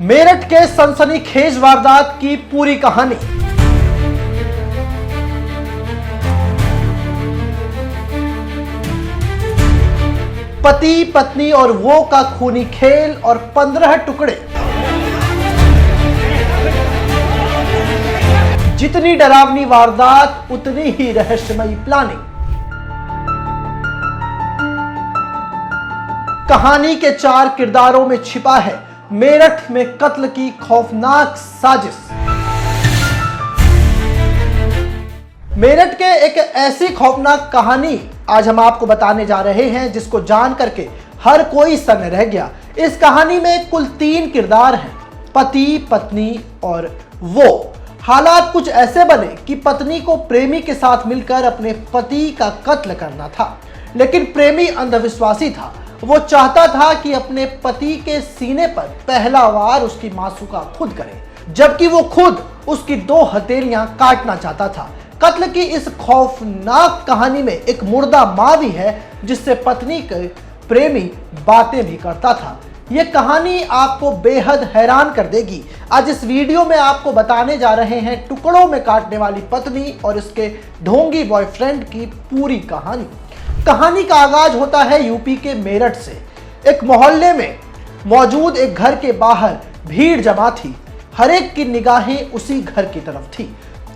मेरठ के सनसनीखेज वारदात की पूरी कहानी। पति पत्नी और वो का खूनी खेल और 15 टुकड़े। जितनी डरावनी वारदात उतनी ही रहस्यमयी प्लानिंग। कहानी के 4 किरदारों में छिपा है मेरठ में कत्ल की खौफनाक साजिश। मेरठ के एक ऐसी खौफनाक कहानी आज हम आपको बताने जा रहे हैं जिसको जान करके हर कोई सन्न रह गया। इस कहानी में कुल 3 किरदार हैं, पति पत्नी और वो। हालात कुछ ऐसे बने कि पत्नी को प्रेमी के साथ मिलकर अपने पति का कत्ल करना था, लेकिन प्रेमी अंधविश्वासी था। वो चाहता था कि अपने पति के सीने पर पहला वार उसकी मासूका खुद करे, जबकि वो खुद उसकी 2 हथेलियां काटना चाहता था। कत्ल की इस खौफनाक कहानी में एक मुर्दा मां भी है जिससे पत्नी के प्रेमी बातें भी करता था। ये कहानी आपको बेहद हैरान कर देगी। आज इस वीडियो में आपको बताने जा रहे हैं टुकड़ों में काटने वाली पत्नी और इसके ढोंगी बॉयफ्रेंड की पूरी कहानी। कहानी का आगाज होता है यूपी के मेरठ से। एक मोहल्ले में मौजूद एक घर के बाहर भीड़ जमा थी। हर एक की निगाहें उसी घर की तरफ थी।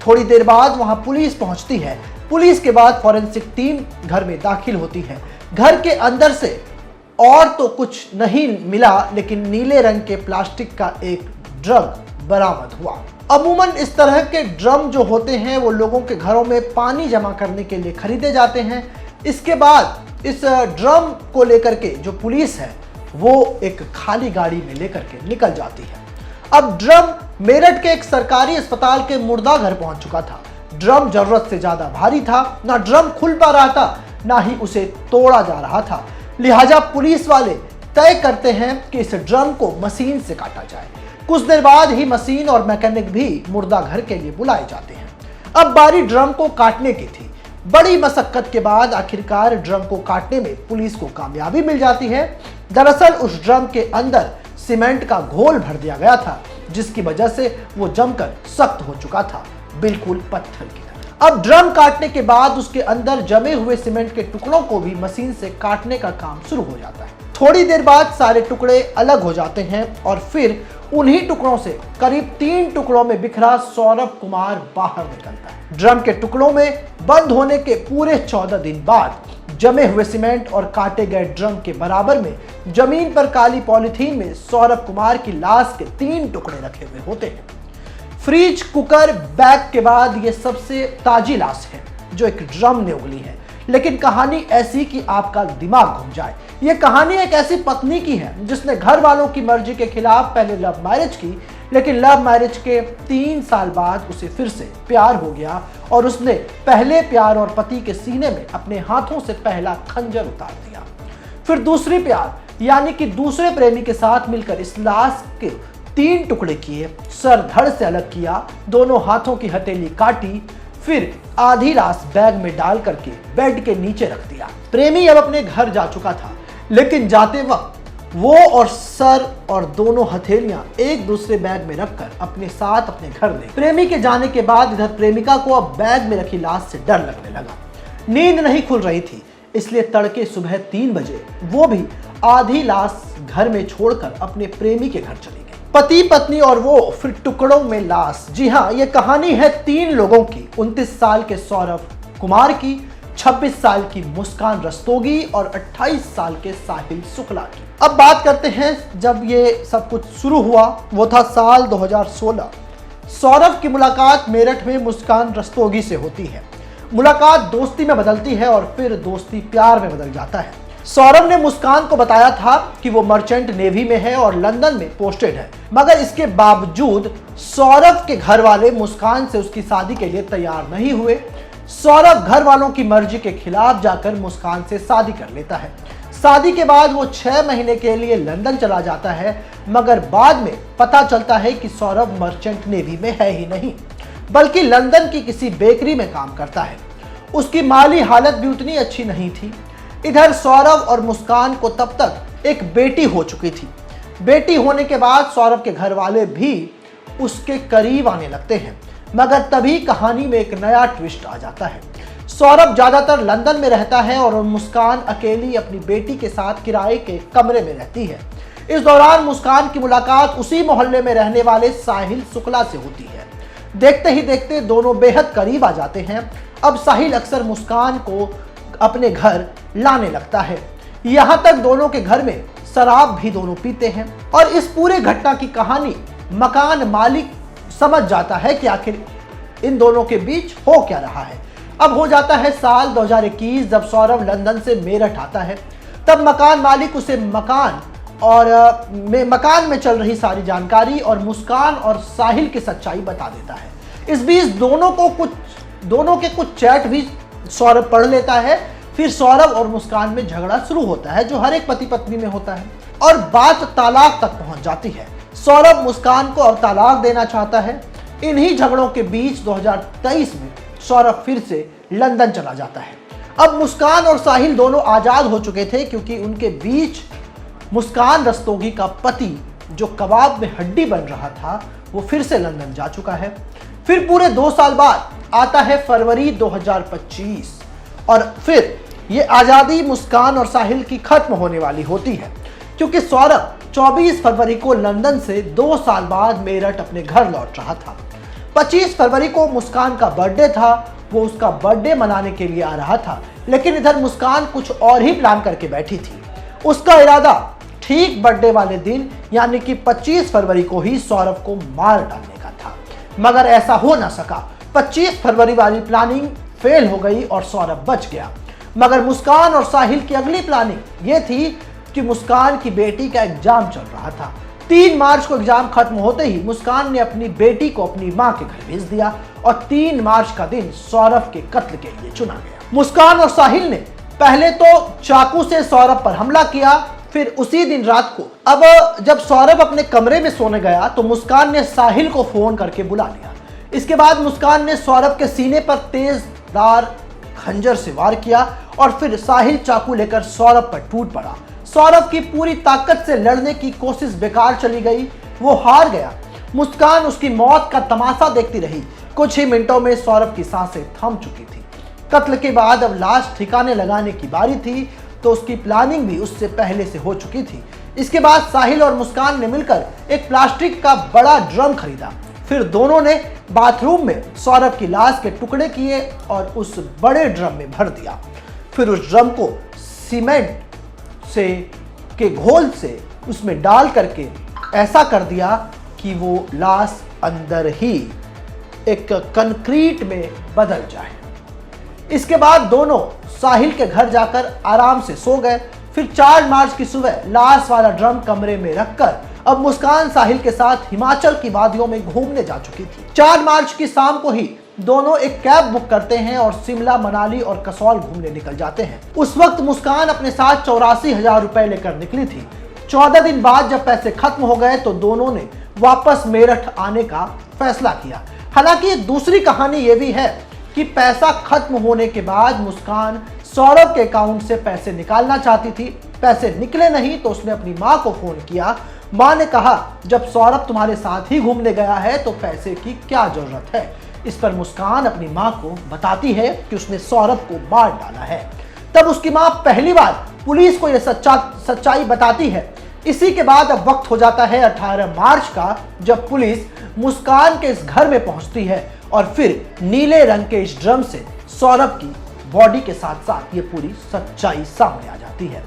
थोड़ी देर बाद वहां पुलिस पहुंचती है। पुलिस के बाद फॉरेंसिक टीम घर में दाखिल होती है। घर के अंदर से और तो कुछ नहीं मिला, लेकिन नीले रंग के प्लास्टिक का एक ड्रम बरामद हुआ। अमूमन इस तरह के ड्रम जो होते हैं वो लोगों के घरों में पानी जमा करने के लिए खरीदे जाते हैं। इसके बाद इस ड्रम को लेकर के जो पुलिस है वो एक खाली गाड़ी में लेकर के निकल जाती है। अब ड्रम मेरठ के एक सरकारी अस्पताल के मुर्दा घर पहुंच चुका था। ड्रम जरूरत से ज्यादा भारी था, ना ड्रम खुल पा रहा था, ना ही उसे तोड़ा जा रहा था। लिहाजा पुलिस वाले तय करते हैं कि इस ड्रम को मशीन से काटा जाए। कुछ देर बाद ही मशीन और मैकेनिक भी मुर्दा घर के लिए बुलाए जाते हैं। अब बारी ड्रम को काटने की थी। बड़ी मशक्कत के बाद आखिरकार ड्रम को काटने में पुलिस को कामयाबी मिल जाती है। दरअसल उस ड्रम के अंदर सीमेंट का घोल भर दिया गया था, जिसकी वजह से वो जमकर सख्त हो चुका था, बिल्कुल पत्थर की तरह। अब ड्रम काटने के बाद उसके अंदर जमे हुए सीमेंट के टुकड़ों को भी मशीन से काटने का काम शुरू हो जाता है। थोड़ी देर बाद सारे टुकड़े अलग हो जाते हैं और फिर उन्हीं टुकड़ों से करीब 3 टुकड़ों में बिखरा सौरभ कुमार बाहर निकलता है। ड्रम के टुकड़ों में बंद होने के पूरे 14 दिन बाद जमे हुए सीमेंट और काटे गए ड्रम के बराबर में जमीन पर काली पॉलीथीन में सौरभ कुमार की लाश के 3 टुकड़े रखे हुए होते हैं। फ्रिज, कुकर, बैग के बाद ये सबसे ताजी लाश है जो एक ड्रम ने उगली है। लेकिन कहानी ऐसी कि आपका दिमाग घूम जाए। ये कहानी एक ऐसी पत्नी की है जिसने घर वालों की मर्जी के खिलाफ पहले लव मैरिज की, लेकिन लव मैरिज के 3 साल बाद उसे फिर से प्यार हो गया और उसने पहले प्यार और पति के सीने में अपने हाथों से पहला खंजर उतार दिया। फिर दूसरी प्यार यानी कि दूसरे प्रेमी के साथ मिलकर इस लाश के 3 टुकड़े किए, सर धड़ से अलग किया, दोनों हाथों की हथेली काटी, फिर आधी लाश बैग में डाल करके बेड के नीचे रख दिया। प्रेमी अब अपने घर जा चुका था, लेकिन जाते वक्त वो और सर और दोनों हथेलियां एक दूसरे बैग में रखकर अपने साथ अपने घर ले। प्रेमी के जाने के बाद इधर प्रेमिका को अब बैग में रखी लाश से डर लगने लगा। नींद नहीं खुल रही थी, इसलिए तड़के सुबह 3 बजे वो भी आधी लाश घर में छोड़कर अपने प्रेमी के घर चली गई। पति पत्नी और वो, फिर टुकड़ों में लाश। जी हाँ, ये कहानी है 3 लोगों की। 29 साल के सौरभ कुमार की, 26 साल की मुस्कान रस्तोगी और 28 साल के साहिल शुक्ला की। अब बात करते हैं जब ये सब कुछ शुरू हुआ। वो था साल 2016। सौरभ की मुलाकात मेरठ में मुस्कान रस्तोगी से होती है। मुलाकात दोस्ती में बदलती है और फिर दोस्ती प्यार में बदल जाता है। सौरभ ने मुस्कान को बताया था कि वो मर्चेंट नेवी में है और लंदन में पोस्टेड है, मगर इसके बावजूद सौरभ के घर वाले मुस्कान से उसकी शादी के लिए तैयार नहीं हुए। सौरभ घर वालों की मर्जी के खिलाफ जाकर मुस्कान से शादी कर लेता है। शादी के बाद वो 6 महीने के लिए लंदन चला जाता है, मगर बाद में पता चलता है कि सौरभ मर्चेंट नेवी में है ही नहीं, बल्कि लंदन की किसी बेकरी में काम करता है। उसकी माली हालत भी उतनी अच्छी नहीं थी। इधर सौरभ और मुस्कान को तब तक एक बेटी हो चुकी थी। बेटी होने के बाद सौरभ के घर वाले भी उसके करीब आने लगते हैं, मगर तभी कहानी में एक नया ट्विस्ट आ जाता है। सौरभ ज्यादातर लंदन में रहता है और मुस्कान अकेली अपनी बेटी के साथ किराए के कमरे में रहती है। इस दौरान मुस्कान की मुलाकात उसी मोहल्ले में रहने वाले साहिल शुक्ला से होती है। देखते ही देखते दोनों बेहद करीब आ जाते हैं। अब साहिल अक्सर मुस्कान को अपने घर लाने लगता है। यहाँ तक दोनों के घर में शराब भी दोनों पीते हैं और इस पूरे घटना की कहानी मकान मालिक समझ जाता है कि आखिर इन दोनों के बीच हो क्या रहा है। अब हो जाता है साल 2021 जब सौरभ लंदन से मेरठ आता है। तब मकान मालिक उसे मकान में चल रही सारी जानकारी और मुस्कान और साहिल की सच्चाई बता देता है। इस बीच दोनों के कुछ चैट भी सौरभ पढ़ लेता है। फिर सौरभ और मुस्कान में झगड़ा शुरू होता है, जो हर एक पति पत्नी में होता है, और बात तलाक तक पहुंच जाती है। सौरभ मुस्कान को अब तलाक देना चाहता है। इन्हीं झगड़ों के बीच 2023 में सौरभ फिर से लंदन चला जाता है। अब मुस्कान और साहिल दोनों आजाद हो चुके थे, क्योंकि उनके बीच मुस्कान रस्तोगी का पति, जो कबाब में हड्डी बन रहा था, वो फिर से लंदन जा चुका है। फिर पूरे 2 साल बाद आता है फरवरी 2025 और फिर ये आज़ादी मुस्कान और साहिल की खत्म होने वाली होती है, क्योंकि सौरभ 24 फरवरी को लंदन से 2 साल बाद मेरठ अपने घर लौट रहा था। 25 फरवरी को मुस्कान का बर्थडे था। वो उसका बर्थडे मनाने के लिए आ रहा था, लेकिन इधर मुस्कान कुछ और ही प्लान करके बैठी थी। उसका इरादा ठीक बर्थडे वाले दिन यानी कि 25 फरवरी को ही सौरभ को मार डालने का था, मगर ऐसा हो ना सका। 25 फरवरी वाली प्लानिंग फेल हो गई और सौरभ बच गया। मगर मुस्कान और साहिल की अगली प्लानिंग ये थी कि मुस्कान की बेटी का एग्जाम चल रहा था। 3 मार्च को एग्जाम खत्म होते ही मुस्कान ने अपनी बेटी को अपनी मां के घर भेज दिया और 3 मार्च का दिन सौरभ के कत्ल के लिए चुना गया। मुस्कान और साहिल ने पहले तो चाकू से सौरभ पर हमला किया, फिर उसी दिन रात को अब जब सौरभ अपने कमरे में सोने गया तो मुस्कान ने साहिल को फोन करके बुला लिया। इसके बाद मुस्कान ने सौरभ के सीने पर तेजदार खंजर से वार किया और फिर साहिल चाकू लेकर सौरभ पर टूट पड़ा। सौरभ की पूरी ताकत से लड़ने की कोशिश बेकार चली गई, वो हार गया। मुस्कान उसकी मौत का तमाशा देखती रही। कुछ ही मिनटों में सौरभ की सांसें थम चुकी थी। कत्ल के बाद अब लाश ठिकाने लगाने की बारी थी, तो उसकी प्लानिंग भी उससे पहले से हो चुकी थी। इसके बाद साहिल और मुस्कान ने मिलकर एक प्लास्टिक का बड़ा ड्रम खरीदा। फिर दोनों ने बाथरूम में सौरभ की लाश के टुकड़े किए और उस बड़े ड्रम में भर दिया। फिर उस ड्रम को सीमेंट के घोल से उसमें डाल करके ऐसा कर दिया कि वो लाश अंदर ही एक कंक्रीट में बदल जाए। इसके बाद दोनों साहिल के घर जाकर आराम से सो गए। फिर 4 मार्च की सुबह लाश वाला ड्रम कमरे में रखकर अब मुस्कान साहिल के साथ हिमाचल की वादियों में घूमने जा चुकी थी। 4 मार्च की शाम को ही दोनों एक कैब बुक करते हैं और शिमला, मनाली और कसौल घूमने निकल जाते हैं। उस वक्त मुस्कान अपने साथ 84,000 रुपए लेकर निकली थी। 14 दिन बाद जब पैसे खत्म हो गए तो दोनों ने वापस मेरठ आने का फैसला किया। हालांकि एक दूसरी कहानी यह भी है कि पैसा खत्म होने के बाद मुस्कान सौरभ के अकाउंट से पैसे निकालना चाहती थी। पैसे निकले नहीं तो उसने अपनी मां को फोन किया। मां ने कहा, जब सौरभ तुम्हारे साथ ही घूमने गया है तो पैसे की क्या जरूरत है। इस पर मुस्कान अपनी मां को बताती है कि उसने सौरभ को मार डाला है। तब उसकी मां पहली बार पुलिस को यह सच्चाई बताती है। इसी के बाद अब वक्त हो जाता है 18 मार्च का, जब पुलिस मुस्कान के इस घर में पहुंचती है और फिर नीले रंग के इस ड्रम से सौरभ की बॉडी के साथ साथ ये पूरी सच्चाई सामने आ जाती है।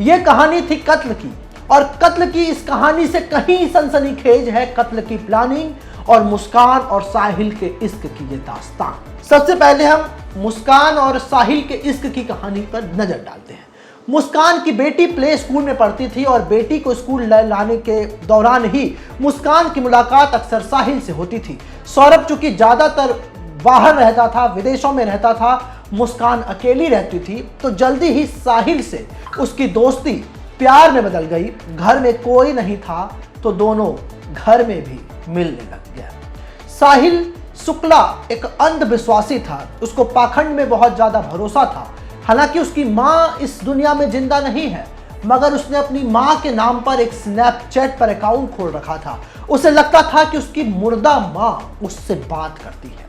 ये कहानी थी कत्ल की, और कत्ल की इस कहानी से कहीं सनसनीखेज है कत्ल की प्लानिंग और मुस्कान और साहिल के इश्क की ये दास्तान। सबसे पहले हम मुस्कान और साहिल के इश्क की कहानी पर नजर डालते हैं। मुस्कान की बेटी प्ले स्कूल में पढ़ती थी और बेटी को स्कूल लाने के दौरान ही मुस्कान की मुलाकात अक्सर साहिल से होती थी। सौरभ चूंकि ज्यादातर बाहर रहता था, विदेशों में रहता था, मुस्कान अकेली रहती थी, तो जल्दी ही साहिल से उसकी दोस्ती प्यार में बदल गई। घर में कोई नहीं था तो दोनों घर में भी मिलने लग गया। साहिल शुक्ला एक अंधविश्वासी था, उसको पाखंड में बहुत ज्यादा भरोसा था। हालांकि उसकी मां इस दुनिया में जिंदा नहीं है, मगर उसने अपनी मां के नाम पर एक स्नैपचैट पर अकाउंट खोल रखा था। उसे लगता था कि उसकी मुर्दा मां उससे बात करती है।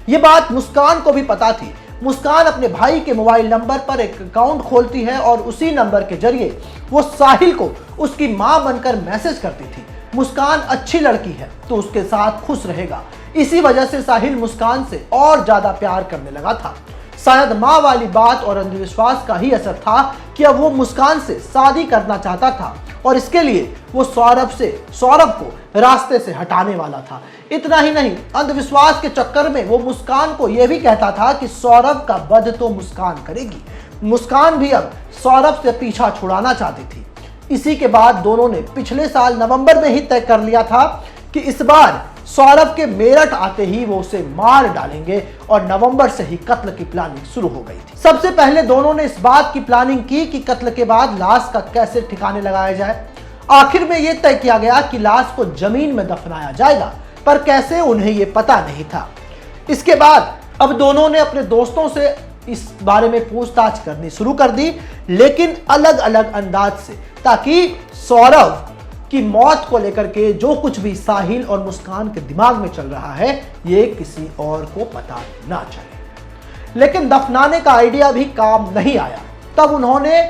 ये बात मुस्कान को भी पता थी। मुस्कान अपने भाई के मोबाइल नंबर पर एक अकाउंट खोलती है और उसी नंबर के जरिए वो साहिल को उसकी मां बनकर मैसेज करती थी। मुस्कान अच्छी लड़की है तो उसके साथ खुश रहेगा। इसी वजह से साहिल मुस्कान से और ज्यादा प्यार करने लगा था। शायद मां वाली बात और अंधविश्वास का ही असर था कि अब वो मुस्कान से शादी करना चाहता था और इसके लिए वो सौरभ को रास्ते से हटाने वाला था। इतना ही नहीं, अंधविश्वास के चक्कर में वो मुस्कान को यह भी कहता था कि सौरभ का वध तो मुस्कान करेगी। मुस्कान भी अब सौरभ से पीछा छुड़ाना चाहती थी। इसी के बाद दोनों ने पिछले साल नवंबर में ही तय कर लिया था कि इस बार सौरभ के मेरठ आते ही वो उसे मार डालेंगे और नवंबर से ही कत्ल की प्लानिंग शुरू हो गई थी। सबसे पहले दोनों ने इस बात की प्लानिंग की कि कत्ल के बाद लाश का कैसे ठिकाने लगाया जाए। आखिर में यह तय किया गया कि लाश को जमीन में दफनाया जाएगा, पर कैसे उन्हें यह पता नहीं था। इसके बाद अब दोनों ने अपने दोस्तों से इस बारे में पूछताछ करनी शुरू कर दी, लेकिन अलग अलग अंदाज से, ताकि सौरभ की मौत को लेकर के जो कुछ भी साहिल और मुस्कान के दिमाग में चल रहा है ये किसी और को पता ना चले। लेकिन दफनाने का आइडिया भी काम नहीं आया। तब उन्होंने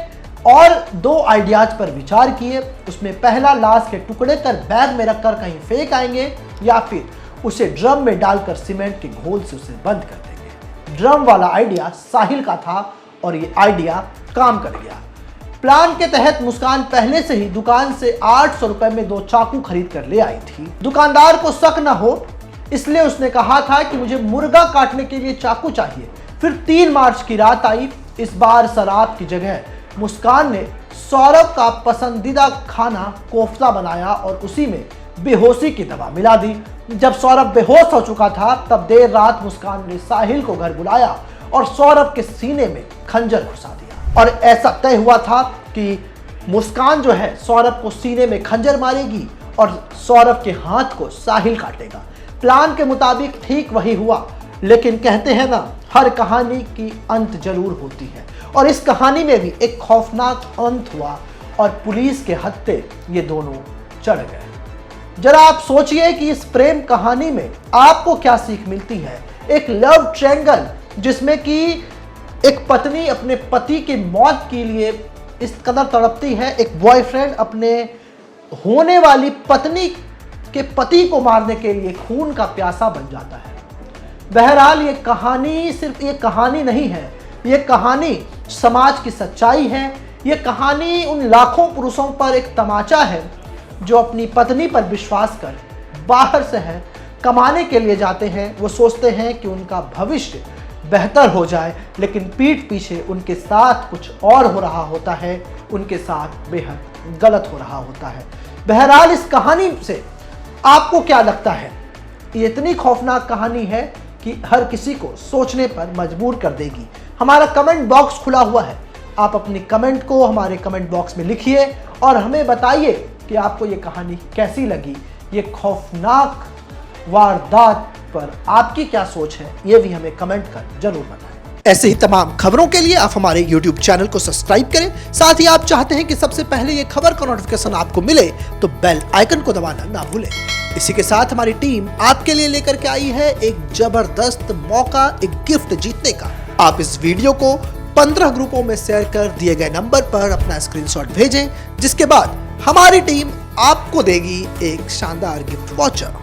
और दो आइडियाज पर विचार किए। उसमें पहला, लाश के टुकड़े कर बैग में रखकर कहीं फेंक आएंगे या फिर उसे ड्रम में डालकर सीमेंट के घोल से उसे बंद कर देंगे। ड्रम वाला आइडिया साहिल का था और ये आइडिया काम कर गया। प्लान के तहत मुस्कान पहले से ही दुकान से 800 रुपए में 2 चाकू खरीद कर ले आई थी। दुकानदार को शक न हो इसलिए उसने कहा था कि मुझे मुर्गा काटने के लिए चाकू चाहिए। फिर 3 मार्च की रात आई। इस बार शराब की जगह मुस्कान ने सौरभ का पसंदीदा खाना कोफ्ता बनाया और उसी में बेहोशी की दवा मिला दी। जब सौरभ बेहोश हो चुका था तब देर रात मुस्कान ने साहिल को घर बुलाया और सौरभ के सीने में खंजर घुसा दिया। और ऐसा तय हुआ था कि मुस्कान जो है सौरभ को सीने में खंजर मारेगी और सौरभ के हाथ को साहिल काटेगा। प्लान के मुताबिक ठीक वही हुआ, लेकिन कहते हैं ना, हर कहानी की अंत जरूर होती है और इस कहानी में भी एक खौफनाक अंत हुआ और पुलिस के हत्थे ये दोनों चढ़ गए। जरा आप सोचिए कि इस प्रेम कहानी में आपको क्या सीख मिलती है। एक लव ट्रायंगल जिसमें कि एक पत्नी अपने पति की मौत के लिए इस कदर तड़पती है, एक बॉयफ्रेंड अपने होने वाली पत्नी के पति को मारने के लिए खून का प्यासा बन जाता है। बहरहाल ये कहानी सिर्फ ये कहानी नहीं है, ये कहानी समाज की सच्चाई है। ये कहानी उन लाखों पुरुषों पर एक तमाचा है जो अपनी पत्नी पर विश्वास कर बाहर शहर कमाने के लिए जाते हैं। वो सोचते हैं कि उनका भविष्य बेहतर हो जाए, लेकिन पीठ पीछे उनके साथ कुछ और हो रहा होता है, उनके साथ बेहद गलत हो रहा होता है। बहरहाल इस कहानी से आपको क्या लगता है? ये इतनी खौफनाक कहानी है कि हर किसी को सोचने पर मजबूर कर देगी। हमारा कमेंट बॉक्स खुला हुआ है, आप अपनी कमेंट को हमारे कमेंट बॉक्स में लिखिए और हमें बताइए कि आपको ये कहानी कैसी लगी। ये खौफनाक वारदात पर आपकी क्या सोच है, ये भी हमें कमेंट कर जरूर बताएं। ऐसे ही तमाम खबरों के लिए आप हमारे YouTube चैनल को सब्सक्राइब करें। साथ ही आप चाहते हैं कि सबसे पहले ये खबर का नोटिफिकेशन आपको मिले तो बेल आइकन को दबाना ना भूलें। इसी के साथ हमारी टीम आपके लिए लेकर के आई है एक जबरदस्त मौका, एक गिफ्ट जीतने का। आप इस वीडियो को 15 ग्रुपों में शेयर कर दिए गए नंबर पर अपना स्क्रीनशॉट भेजें, जिसके बाद हमारी टीम आपको देगी एक शानदार गिफ्ट वाउचर।